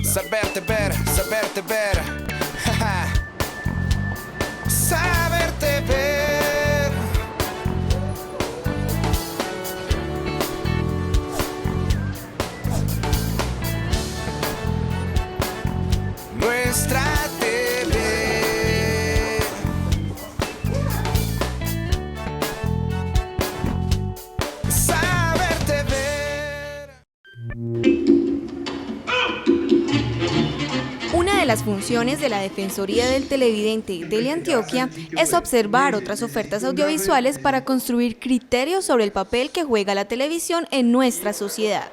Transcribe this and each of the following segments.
Saberte ver, saberte ver. Saberte ver. Nuestra tele. Saberte ver. Una de las funciones de la Defensoría del Televidente y Teleantioquia es observar otras ofertas audiovisuales para construir criterios sobre el papel que juega la televisión en nuestra sociedad.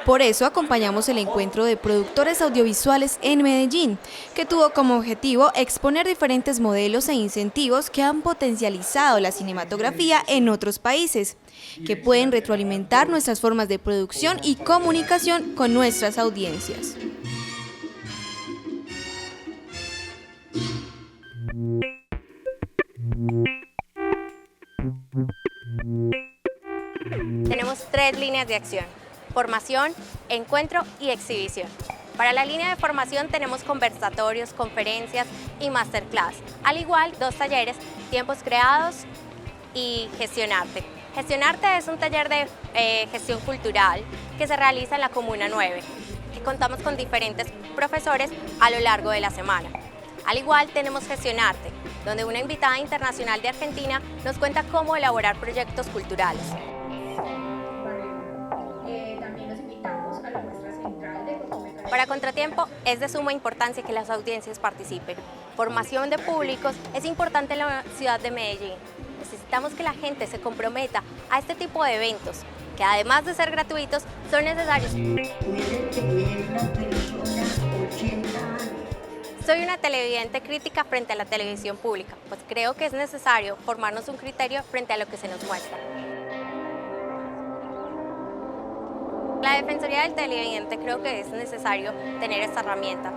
Por eso acompañamos el encuentro de productores audiovisuales en Medellín, que tuvo como objetivo exponer diferentes modelos e incentivos que han potencializado la cinematografía en otros países, que pueden retroalimentar nuestras formas de producción y comunicación con nuestras audiencias. Tenemos 3 líneas de acción: formación, encuentro y exhibición. Para la línea de formación tenemos conversatorios, conferencias y masterclass, al igual 2 talleres, tiempos creados y gestionarte. Gestionarte es un taller de gestión cultural que se realiza en la Comuna 9, que contamos con diferentes profesores a lo largo de la semana. Al igual tenemos Gestionarte, donde una invitada internacional de Argentina nos cuenta cómo elaborar proyectos culturales. Para Contratiempo es de suma importancia que las audiencias participen. Formación de públicos es importante en la ciudad de Medellín. Necesitamos que la gente se comprometa a este tipo de eventos, que además de ser gratuitos, son necesarios. Soy una televidente crítica frente a la televisión pública, pues creo que es necesario formarnos un criterio frente a lo que se nos muestra. La Defensoría del Televidente creo que es necesario tener esta herramienta,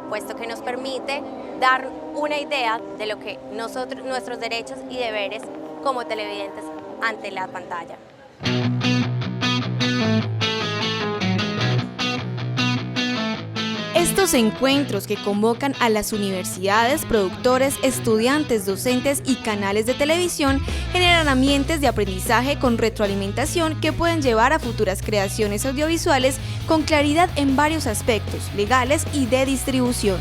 puesto que nos permite dar una idea de lo que nuestros derechos y deberes como televidentes ante la pantalla. Estos encuentros que convocan a las universidades, productores, estudiantes, docentes y canales de televisión generan ambientes de aprendizaje con retroalimentación que pueden llevar a futuras creaciones audiovisuales con claridad en varios aspectos, legales y de distribución.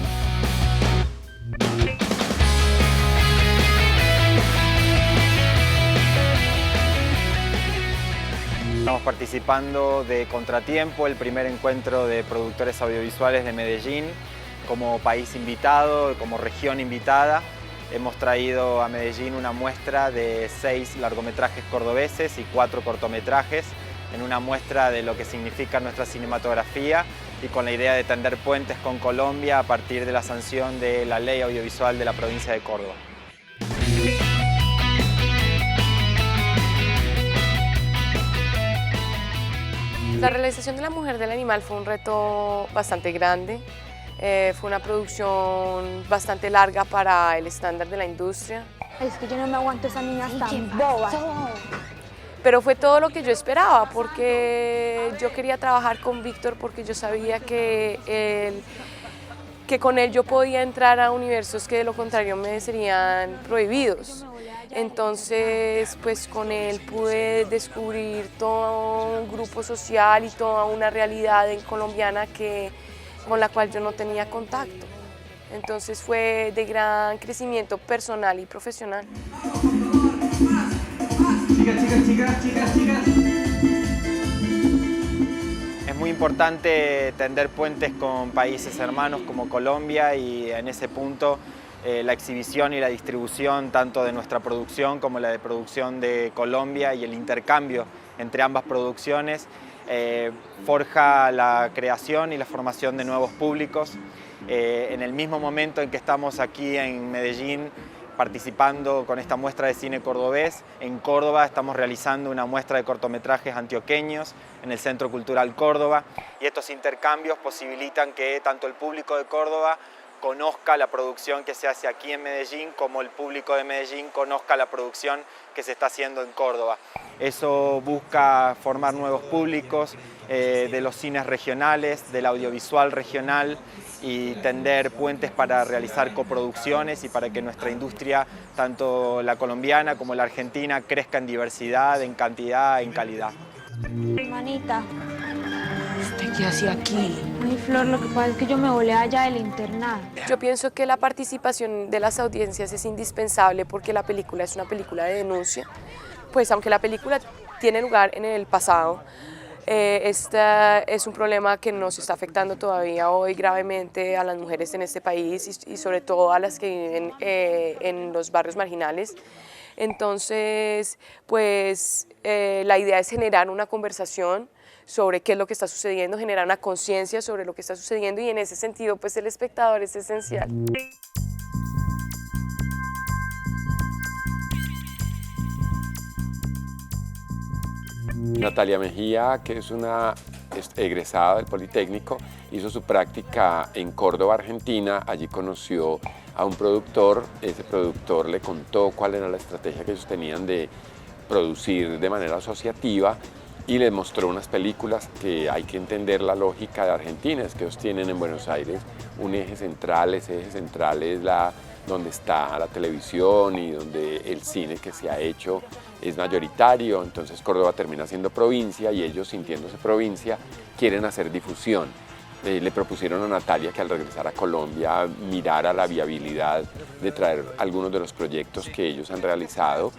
Estamos participando de Contratiempo, el primer encuentro de productores audiovisuales de Medellín, como país invitado, como región invitada. Hemos traído a Medellín una muestra de 6 largometrajes cordobeses y 4 cortometrajes, en una muestra de lo que significa nuestra cinematografía y con la idea de tender puentes con Colombia a partir de la sanción de la ley audiovisual de la provincia de Córdoba. La realización de La Mujer del Animal fue un reto bastante grande, fue una producción bastante larga para el estándar de la industria. Es que yo no me aguanto esas niñas tan bobas. Pero fue todo lo que yo esperaba, porque yo quería trabajar con Víctor, porque yo sabía que con él yo podía entrar a universos que de lo contrario me serían prohibidos. Entonces, pues con él pude descubrir todo un grupo social y toda una realidad colombiana con la cual yo no tenía contacto. Entonces fue de gran crecimiento personal y profesional. Es muy importante tender puentes con países hermanos como Colombia y en ese punto la exhibición y la distribución tanto de nuestra producción como la de producción de Colombia y el intercambio entre ambas producciones forja la creación y la formación de nuevos públicos. En el mismo momento en que estamos aquí en Medellín participando con esta muestra de cine cordobés, en Córdoba estamos realizando una muestra de cortometrajes antioqueños en el Centro Cultural Córdoba y estos intercambios posibilitan que tanto el público de Córdoba conozca la producción que se hace aquí en Medellín, como el público de Medellín conozca la producción que se está haciendo en Córdoba. Eso busca formar nuevos públicos de los cines regionales, del audiovisual regional y tender puentes para realizar coproducciones y para que nuestra industria, tanto la colombiana como la argentina, crezca en diversidad, en cantidad, en calidad. Hermanita, ¿Qué hacía aquí? ay Flor, lo que pasa es que yo me volé allá del internado. Yo pienso que la participación de las audiencias es indispensable porque la película es una película de denuncia. Pues aunque la película tiene lugar en el pasado, este es un problema que nos está afectando todavía hoy gravemente a las mujeres en este país y sobre todo a las que viven en los barrios marginales. Entonces, pues la idea es generar una conversación sobre qué es lo que está sucediendo, generar una conciencia sobre lo que está sucediendo y en ese sentido, pues el espectador es esencial. Natalia Mejía, que es una egresada del Politécnico, hizo su práctica en Córdoba, Argentina. Allí conoció a un productor. Ese productor le contó cuál era la estrategia que ellos tenían de producir de manera asociativa y les mostró unas películas que hay que entender la lógica de Argentina. Es que ellos tienen en Buenos Aires un eje central. Ese eje central es donde está la televisión y donde el cine que se ha hecho es mayoritario. Entonces Córdoba termina siendo provincia y ellos, sintiéndose provincia, quieren hacer difusión. Le propusieron a Natalia que al regresar a Colombia mirara la viabilidad de traer algunos de los proyectos que ellos han realizado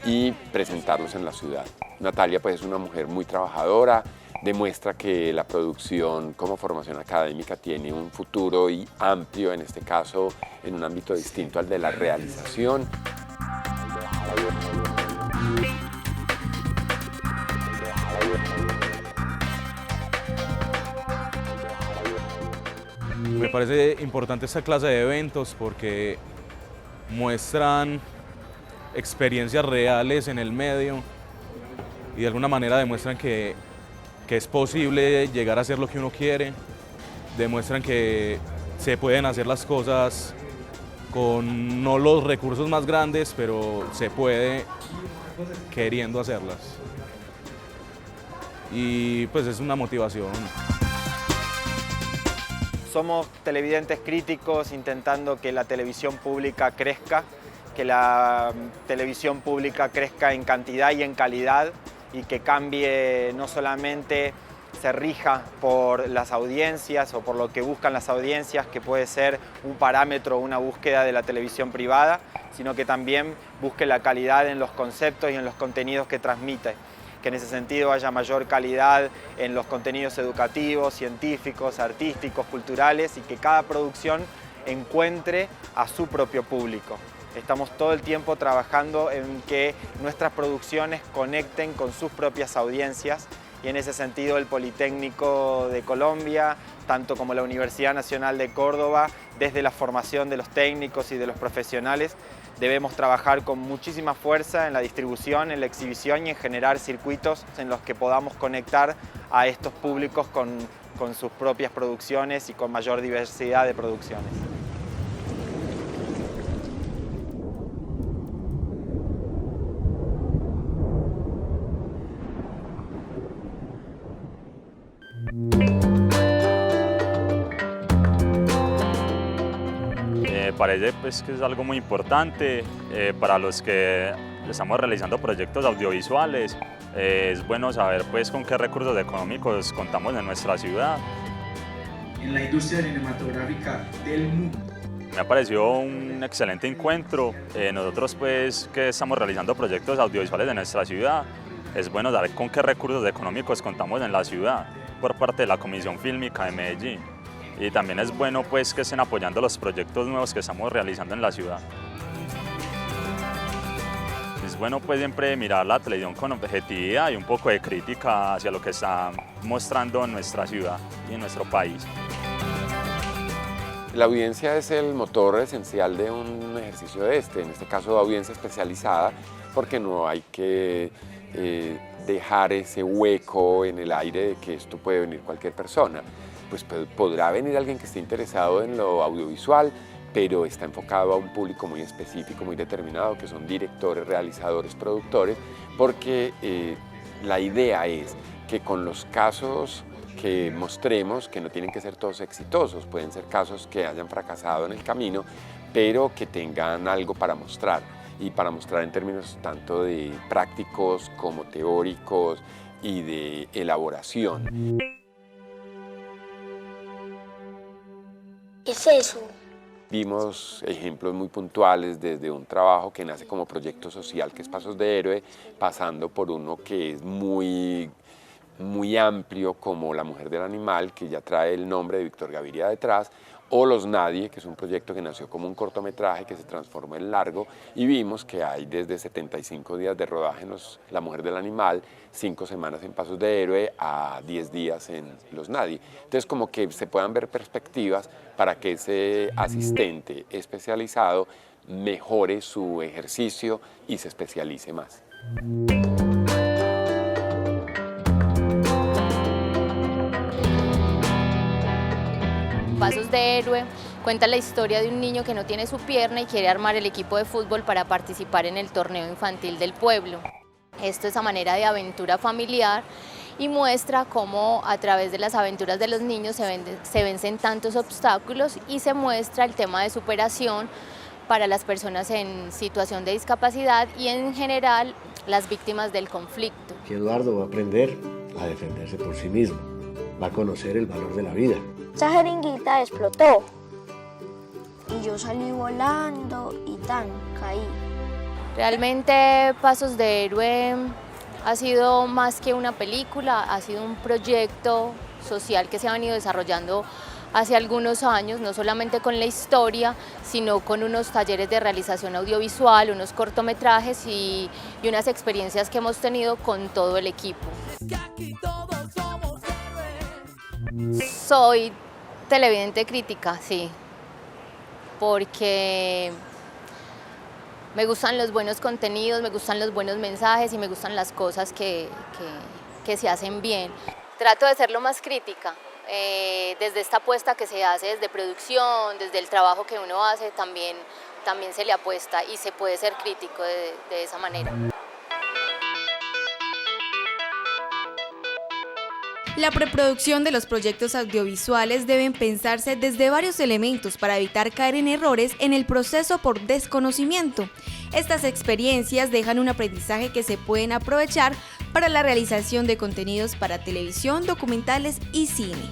y presentarlos en la ciudad. Natalia pues es una mujer muy trabajadora, demuestra que la producción como formación académica tiene un futuro y amplio, en este caso en un ámbito distinto al de la realización. Me parece importante esta clase de eventos porque muestran experiencias reales en el medio y de alguna manera demuestran que es posible llegar a hacer lo que uno quiere, demuestran que se pueden hacer las cosas con no los recursos más grandes, pero se puede queriendo hacerlas. Y pues es una motivación. Somos televidentes críticos intentando que la televisión pública crezca, que la televisión pública crezca en cantidad y en calidad y que cambie, no solamente se rija por las audiencias o por lo que buscan las audiencias, que puede ser un parámetro o una búsqueda de la televisión privada, sino que también busque la calidad en los conceptos y en los contenidos que transmite. Que en ese sentido haya mayor calidad en los contenidos educativos, científicos, artísticos, culturales y que cada producción encuentre a su propio público. Estamos todo el tiempo trabajando en que nuestras producciones conecten con sus propias audiencias y en ese sentido el Politécnico de Colombia, tanto como la Universidad Nacional de Córdoba, desde la formación de los técnicos y de los profesionales, debemos trabajar con muchísima fuerza en la distribución, en la exhibición y en generar circuitos en los que podamos conectar a estos públicos con sus propias producciones y con mayor diversidad de producciones. Me parece pues, que es algo muy importante para los que estamos realizando proyectos audiovisuales. Es bueno saber pues, con qué recursos económicos contamos en nuestra ciudad. En la industria cinematográfica del mundo. Me pareció un excelente encuentro. Nosotros pues, que estamos realizando proyectos audiovisuales de nuestra ciudad, es bueno saber con qué recursos económicos contamos en la ciudad por parte de la Comisión Fílmica de Medellín. Y también es bueno pues, que estén apoyando los proyectos nuevos que estamos realizando en la ciudad. Es bueno pues, siempre mirar la televisión con objetividad y un poco de crítica hacia lo que está mostrando en nuestra ciudad y en nuestro país. La audiencia es el motor esencial de un ejercicio de en este caso de audiencia especializada, porque no hay que dejar ese hueco en el aire de que esto puede venir cualquier persona. pues podrá venir alguien que esté interesado en lo audiovisual, pero está enfocado a un público muy específico, muy determinado, que son directores, realizadores, productores, porque la idea es que con los casos que mostremos, que no tienen que ser todos exitosos, pueden ser casos que hayan fracasado en el camino, pero que tengan algo para mostrar, y para mostrar en términos tanto de prácticos como teóricos y de elaboración. ¿Qué es eso? Vimos ejemplos muy puntuales desde un trabajo que nace como proyecto social, que es Pasos de Héroe, pasando por uno que es muy amplio, como La Mujer del Animal, que ya trae el nombre de Víctor Gaviria detrás, o Los Nadie, que es un proyecto que nació como un cortometraje que se transformó en largo, y vimos que hay desde 75 días de rodaje en La Mujer del Animal, 5 semanas en Pasos de Héroe, a 10 días en Los Nadie. Entonces, como que se puedan ver perspectivas para que ese asistente especializado mejore su ejercicio y se especialice más. Pasos de Héroe cuenta la historia de un niño que no tiene su pierna y quiere armar el equipo de fútbol para participar en el torneo infantil del pueblo. Esto es a manera de aventura familiar y muestra cómo a través de las aventuras de los niños se vencen tantos obstáculos y se muestra el tema de superación para las personas en situación de discapacidad y en general las víctimas del conflicto. Que Eduardo va a aprender a defenderse por sí mismo, va a conocer el valor de la vida. Esa jeringuita explotó y yo salí volando y caí. Realmente Pasos de Héroe ha sido más que una película, ha sido un proyecto social que se ha venido desarrollando hace algunos años, no solamente con la historia, sino con unos talleres de realización audiovisual, unos cortometrajes y unas experiencias que hemos tenido con todo el equipo. Soy televidente crítica, sí, porque me gustan los buenos contenidos, me gustan los buenos mensajes y me gustan las cosas que se hacen bien. Trato de ser lo más crítica, desde esta apuesta que se hace desde producción, desde el trabajo que uno hace, también se le apuesta y se puede ser crítico de esa manera. La preproducción de los proyectos audiovisuales deben pensarse desde varios elementos para evitar caer en errores en el proceso por desconocimiento. Estas experiencias dejan un aprendizaje que se pueden aprovechar para la realización de contenidos para televisión, documentales y cine.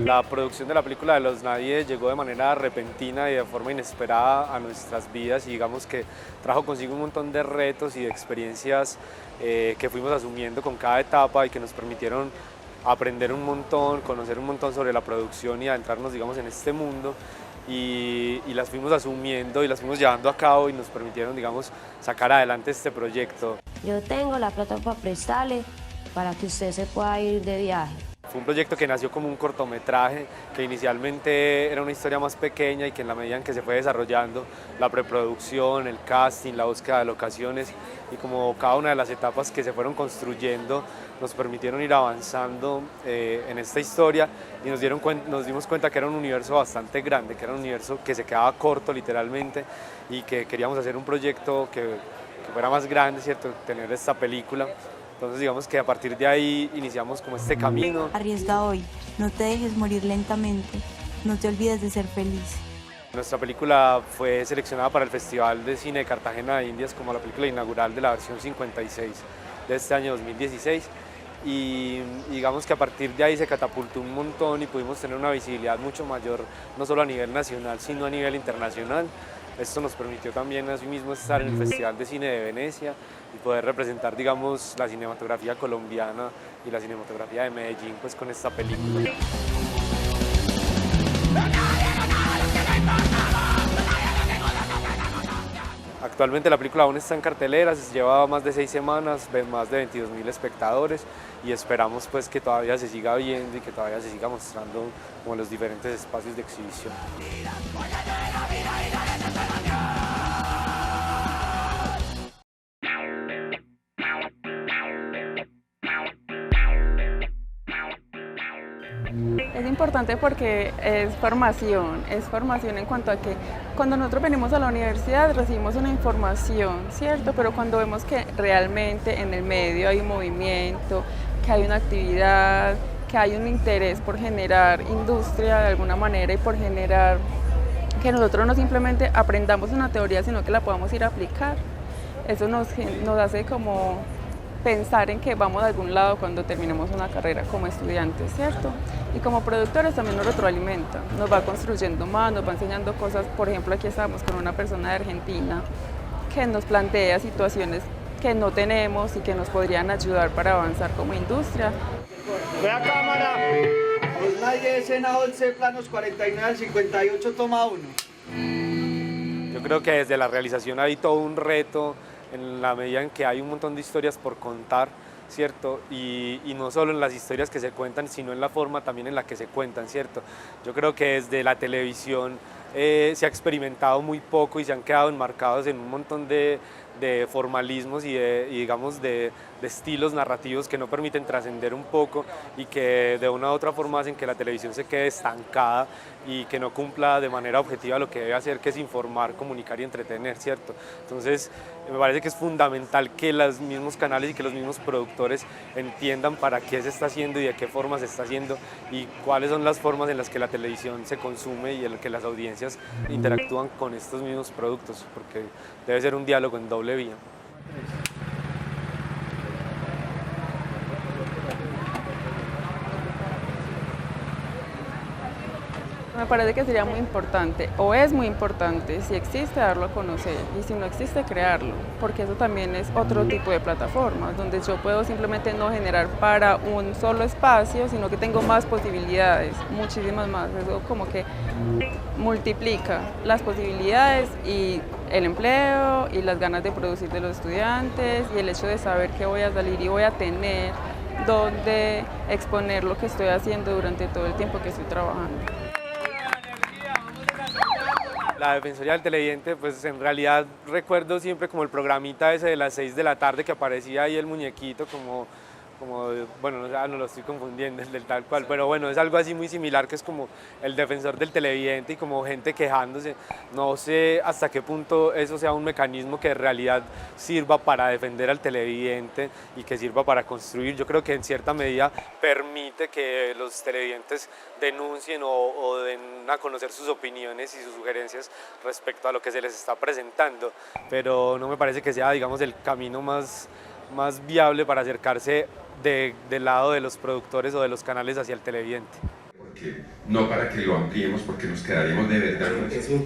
La producción de la película de Los Nadie llegó de manera repentina y de forma inesperada a nuestras vidas y digamos que trajo consigo un montón de retos y de experiencias que fuimos asumiendo con cada etapa y que nos permitieron aprender un montón, conocer un montón sobre la producción y adentrarnos digamos en este mundo y las fuimos asumiendo y las fuimos llevando a cabo y nos permitieron digamos sacar adelante este proyecto. Yo tengo la plata para prestarle para que usted se pueda ir de viaje. Fue un proyecto que nació como un cortometraje, que inicialmente era una historia más pequeña y que en la medida en que se fue desarrollando la preproducción, el casting, la búsqueda de locaciones y como cada una de las etapas que se fueron construyendo nos permitieron ir avanzando en esta historia y nos dimos cuenta que era un universo bastante grande, que era un universo que se quedaba corto literalmente y que queríamos hacer un proyecto que fuera más grande, ¿cierto? Tener esta película. Entonces digamos que a partir de ahí iniciamos como este camino. Arriesga hoy, no te dejes morir lentamente, no te olvides de ser feliz. Nuestra película fue seleccionada para el Festival de Cine de Cartagena de Indias como la película inaugural de la versión 56 de este año 2016 y digamos que a partir de ahí se catapultó un montón y pudimos tener una visibilidad mucho mayor, no solo a nivel nacional, sino a nivel internacional. Esto nos permitió también asimismo estar en el Festival de Cine de Venecia y poder representar, digamos, la cinematografía colombiana y la cinematografía de Medellín, pues, con esta película. Actualmente la película aún está en cartelera, lleva más de 6 semanas, más de 22.000 espectadores y esperamos pues que todavía se siga viendo y que todavía se siga mostrando como los diferentes espacios de exhibición. Es importante porque es formación en cuanto a que cuando nosotros venimos a la universidad recibimos una información, ¿cierto? Pero cuando vemos que realmente en el medio hay un movimiento, que hay una actividad, que hay un interés por generar industria de alguna manera y por generar que nosotros no simplemente aprendamos una teoría, sino que la podamos ir a aplicar. Eso nos hace como pensar en que vamos a algún lado cuando terminemos una carrera como estudiantes, ¿cierto? Y como productores también nos retroalimenta, nos va construyendo más, nos va enseñando cosas. Por ejemplo, aquí estamos con una persona de Argentina que nos plantea situaciones que no tenemos y que nos podrían ayudar para avanzar como industria. Vea cámara, pues nadie escena 11, planos 49 al 58, toma 1. Yo creo que desde la realización hay todo un reto en la medida en que hay un montón de historias por contar, ¿cierto? Y no solo en las historias que se cuentan, sino en la forma también en la que se cuentan, ¿cierto? Yo creo que desde la televisión se ha experimentado muy poco y se han quedado enmarcados en un montón de formalismos y digamos de estilos narrativos que no permiten trascender un poco y que de una u otra forma hacen que la televisión se quede estancada y que no cumpla de manera objetiva lo que debe hacer, que es informar, comunicar y entretener, ¿cierto? Entonces me parece que es fundamental que los mismos canales y que los mismos productores entiendan para qué se está haciendo y de qué forma se está haciendo y cuáles son las formas en las que la televisión se consume y en las que las audiencias interactúan con estos mismos productos, porque debe ser un diálogo en doble vía. Me parece que sería muy importante, o es muy importante, si existe, darlo a conocer, y si no existe, crearlo, porque eso también es otro tipo de plataforma, donde yo puedo simplemente no generar para un solo espacio, sino que tengo más posibilidades, muchísimas más. Eso como que multiplica las posibilidades y el empleo y las ganas de producir de los estudiantes y el hecho de saber que voy a salir y voy a tener donde exponer lo que estoy haciendo durante todo el tiempo que estoy trabajando. La Defensoría del Televidente, pues en realidad recuerdo siempre como el programita ese de las 6 de la tarde que aparecía ahí el muñequito como bueno, no lo estoy confundiendo, el del tal cual, pero bueno, es algo así muy similar que es como el defensor del televidente y como gente quejándose. No sé hasta qué punto eso sea un mecanismo que en realidad sirva para defender al televidente y que sirva para construir. Yo creo que en cierta medida permite que los televidentes denuncien o den a conocer sus opiniones y sus sugerencias respecto a lo que se les está presentando, pero no me parece que sea, digamos, el camino más viable para acercarse del lado de los productores o de los canales hacia el televidente. No para que lo ampliemos, porque nos quedaríamos de verdad.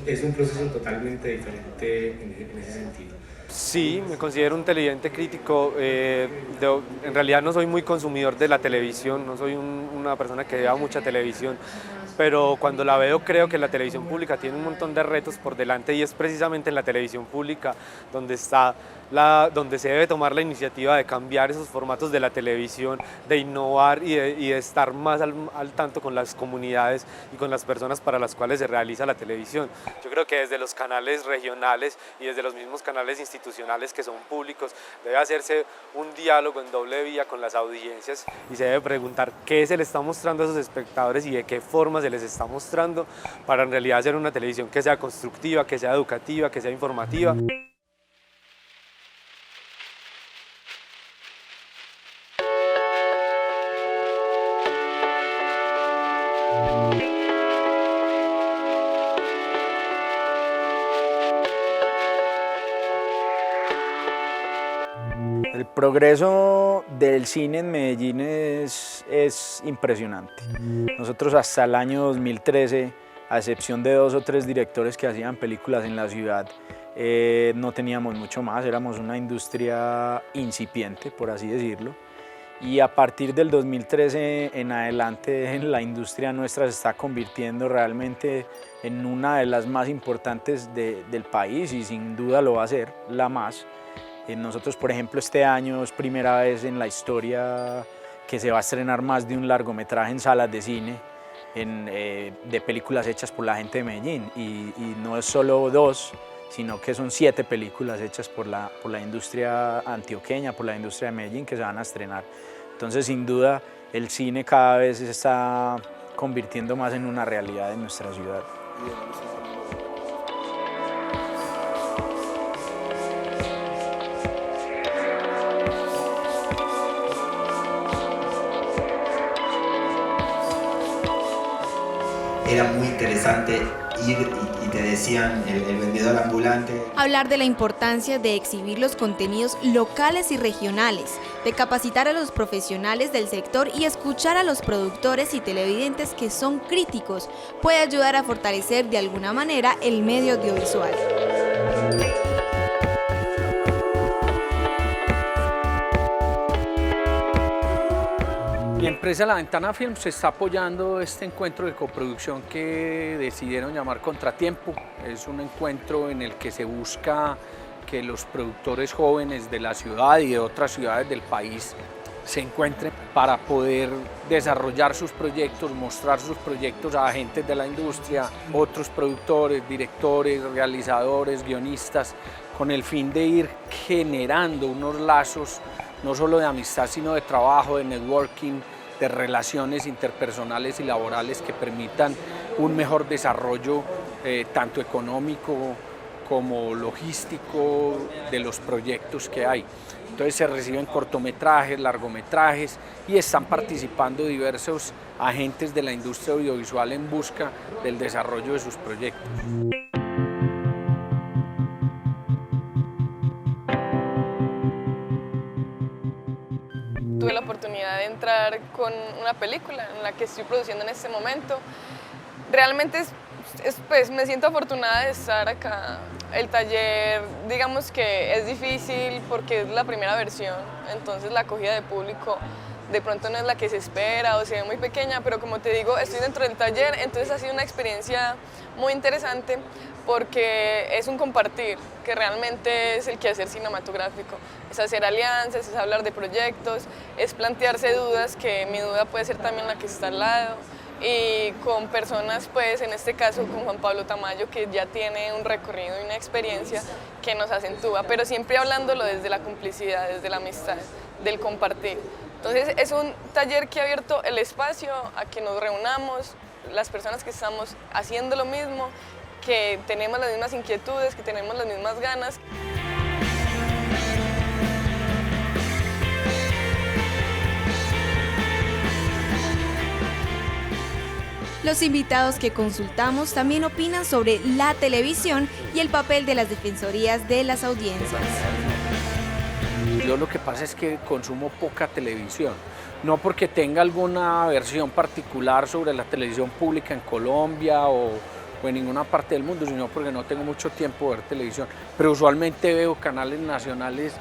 Es un proceso totalmente diferente en ese sentido. Sí, me considero un televidente crítico. En realidad no soy muy consumidor de la televisión, no soy una persona que vea mucha televisión, pero cuando la veo creo que la televisión pública tiene un montón de retos por delante y es precisamente en la televisión pública donde se debe tomar la iniciativa de cambiar esos formatos de la televisión, de innovar y de estar más al tanto con las comunidades y con las personas para las cuales se realiza la televisión. Yo creo que desde los canales regionales y desde los mismos canales institucionales que son públicos debe hacerse un diálogo en doble vía con las audiencias y se debe preguntar qué se le está mostrando a esos espectadores y de qué forma se les está mostrando para en realidad hacer una televisión que sea constructiva, que sea educativa, que sea informativa. El progreso del cine en Medellín es impresionante. Nosotros hasta el año 2013, a excepción de 2 o 3 directores que hacían películas en la ciudad, no teníamos mucho más, éramos una industria incipiente, por así decirlo. Y a partir del 2013 en adelante, la industria nuestra se está convirtiendo realmente en una de las más importantes del país y sin duda lo va a ser la más. Nosotros, por ejemplo, este año es primera vez en la historia que se va a estrenar más de un largometraje en salas de cine de películas hechas por la gente de Medellín y no es solo 2, sino que son 7 películas hechas por la industria antioqueña, por la industria de Medellín que se van a estrenar. Entonces, sin duda, el cine cada vez está convirtiendo más en una realidad en nuestra ciudad. Era muy interesante ir y te decían el vendedor ambulante. Hablar de la importancia de exhibir los contenidos locales y regionales, de capacitar a los profesionales del sector y escuchar a los productores y televidentes que son críticos puede ayudar a fortalecer de alguna manera el medio audiovisual. La empresa La Ventana Films está apoyando este encuentro de coproducción que decidieron llamar Contratiempo. Es un encuentro en el que se busca que los productores jóvenes de la ciudad y de otras ciudades del país se encuentren para poder desarrollar sus proyectos, mostrar sus proyectos a agentes de la industria, otros productores, directores, realizadores, guionistas, con el fin de ir generando unos lazos no solo de amistad, sino de trabajo, de networking, de relaciones interpersonales y laborales que permitan un mejor desarrollo tanto económico como logístico de los proyectos que hay. Entonces se reciben cortometrajes, largometrajes y están participando diversos agentes de la industria audiovisual en busca del desarrollo de sus proyectos. Tuve la oportunidad de entrar con una película en la que estoy produciendo en este momento. Realmente pues me siento afortunada de estar acá. El taller, digamos que es difícil porque es la primera versión, entonces la acogida de público de pronto no es la que se espera o se ve muy pequeña, pero como te digo, estoy dentro del taller, entonces ha sido una experiencia muy interesante porque es un compartir, que realmente es el quehacer cinematográfico. Es hacer alianzas, es hablar de proyectos, es plantearse dudas, que mi duda puede ser también la que está al lado, y con personas, pues en este caso con Juan Pablo Tamayo, que ya tiene un recorrido y una experiencia que nos acentúa, pero siempre hablándolo desde la complicidad, desde la amistad, del compartir. Entonces es un taller que ha abierto el espacio a que nos reunamos, las personas que estamos haciendo lo mismo, que tenemos las mismas inquietudes, que tenemos las mismas ganas. Los invitados que consultamos también opinan sobre la televisión y el papel de las defensorías de las audiencias. Yo lo que pasa es que consumo poca televisión, no porque tenga alguna versión particular sobre la televisión pública en Colombia o en ninguna parte del mundo, sino porque no tengo mucho tiempo de ver televisión, pero usualmente veo canales nacionales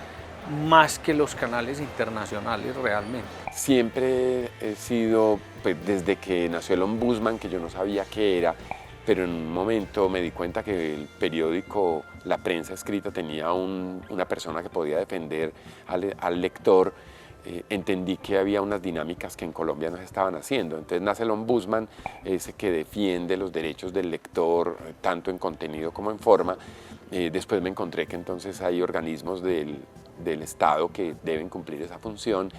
más que los canales internacionales realmente. Siempre he sido, pues, desde que nació el Ombudsman, que yo no sabía qué era, pero en un momento me di cuenta que el periódico, la prensa escrita, tenía una persona que podía defender al lector. Entendí que había unas dinámicas que en Colombia no se estaban haciendo. Entonces nace el Ombudsman, ese que defiende los derechos del lector, tanto en contenido como en forma. Después me encontré que entonces hay organismos del Estado que deben cumplir esa función,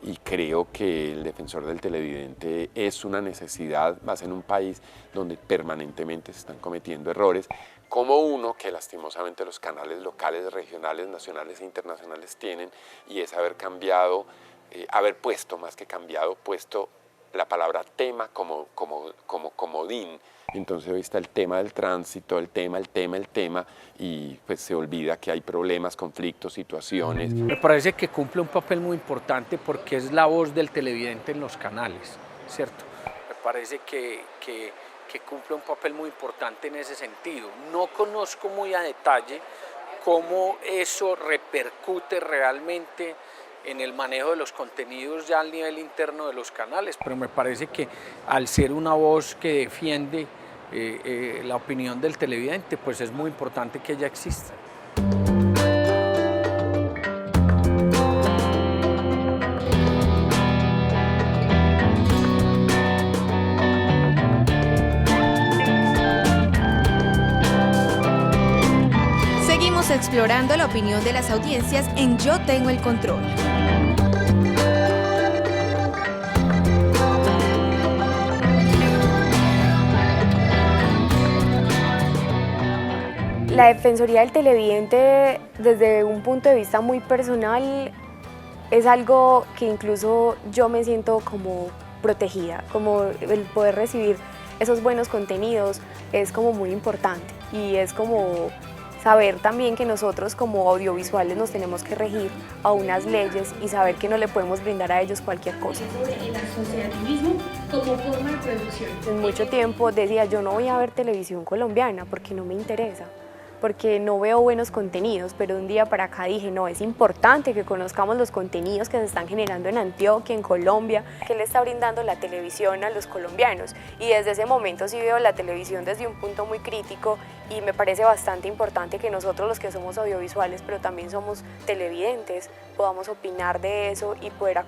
y creo que el defensor del televidente es una necesidad, más en un país donde permanentemente se están cometiendo errores, como uno que lastimosamente los canales locales, regionales, nacionales e internacionales tienen, y es haber cambiado, haber puesto, más que cambiado, puesto la palabra tema como comodín. Entonces hoy está el tema del tránsito, el tema, y pues se olvida que hay problemas, conflictos, situaciones. Me parece que cumple un papel muy importante porque es la voz del televidente en los canales, ¿cierto? Me parece que cumple un papel muy importante en ese sentido. No conozco muy a detalle cómo eso repercute realmente en el manejo de los contenidos ya al nivel interno de los canales, pero me parece que al ser una voz que defiende la opinión del televidente, pues es muy importante que ella exista. Seguimos explorando la opinión de las audiencias en Yo Tengo el Control. La Defensoría del Televidente, desde un punto de vista muy personal, es algo que incluso yo me siento como protegida, como el poder recibir esos buenos contenidos es como muy importante y es como saber también que nosotros como audiovisuales nos tenemos que regir a unas leyes y saber que no le podemos brindar a ellos cualquier cosa. El asociativismo como forma de producción. En mucho tiempo decía, yo no voy a ver televisión colombiana porque no me interesa, porque no veo buenos contenidos, pero de un día para acá dije, no, es importante que conozcamos los contenidos que se están generando en Antioquia, en Colombia, que le está brindando la televisión a los colombianos. Y desde ese momento sí veo la televisión desde un punto muy crítico y me parece bastante importante que nosotros los que somos audiovisuales, pero también somos televidentes, podamos opinar de eso y poder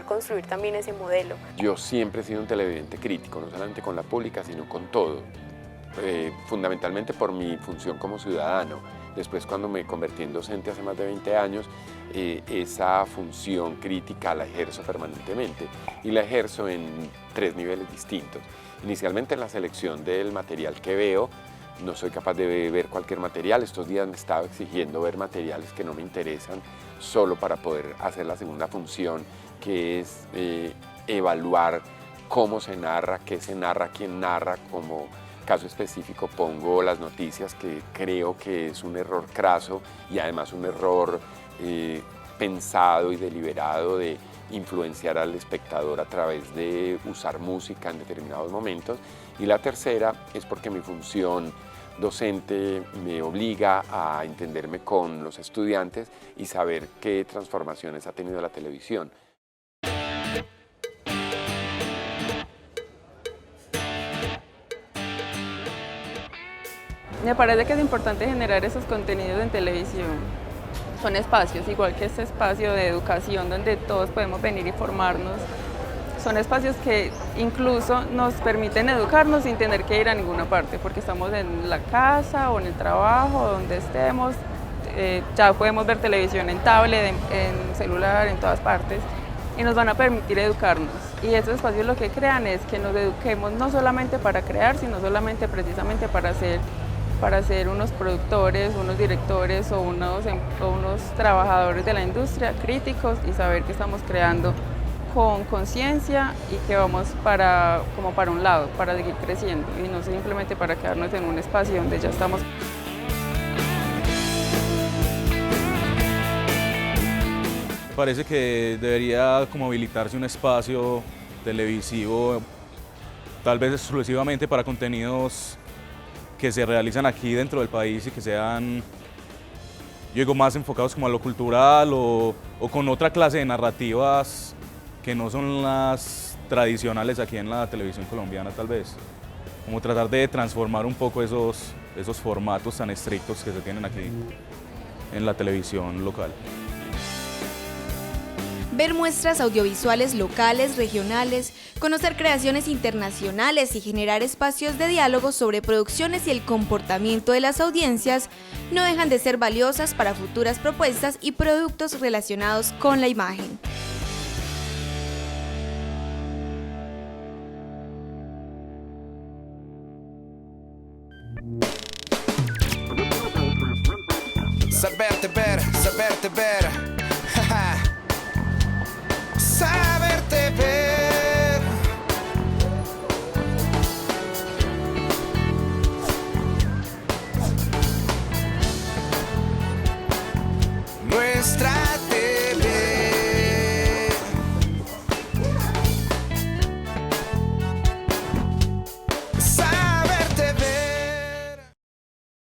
construir también ese modelo. Yo siempre he sido un televidente crítico, no solamente con la pública, sino con todo. Fundamentalmente por mi función como ciudadano. Después, cuando me convertí en docente hace más de 20 años, esa función crítica la ejerzo permanentemente y la ejerzo en 3 niveles distintos. Inicialmente en la selección del material que veo, no soy capaz de ver cualquier material. Estos días me estaba exigiendo ver materiales que no me interesan solo para poder hacer la segunda función, que es evaluar cómo se narra, qué se narra, quién narra. Como caso específico pongo las noticias, que creo que es un error craso y además un error pensado y deliberado de influenciar al espectador a través de usar música en determinados momentos. Y la tercera es porque mi función docente me obliga a entenderme con los estudiantes y saber qué transformaciones ha tenido la televisión. Me parece que es importante generar esos contenidos en televisión. Son espacios, igual que este espacio de educación donde todos podemos venir y formarnos. Son espacios que incluso nos permiten educarnos sin tener que ir a ninguna parte, porque estamos en la casa o en el trabajo, donde estemos. Ya podemos ver televisión en tablet, en celular, en todas partes, y nos van a permitir educarnos. Y esos espacios lo que crean es que nos eduquemos no solamente para crear, sino solamente precisamente para ser unos productores, unos directores o unos trabajadores de la industria críticos y saber que estamos creando con conciencia y que vamos como para un lado, para seguir creciendo y no simplemente para quedarnos en un espacio donde ya estamos. Parece que debería como habilitarse un espacio televisivo, tal vez exclusivamente para contenidos que se realizan aquí dentro del país y que sean, yo digo, más enfocados como a lo cultural o con otra clase de narrativas que no son las tradicionales aquí en la televisión colombiana, tal vez. Como tratar de transformar un poco esos formatos tan estrictos que se tienen aquí en la televisión local. Ver muestras audiovisuales locales, regionales, conocer creaciones internacionales y generar espacios de diálogo sobre producciones y el comportamiento de las audiencias no dejan de ser valiosas para futuras propuestas y productos relacionados con la imagen. Saberte ver, saberte ver. Saberte ver. Nuestra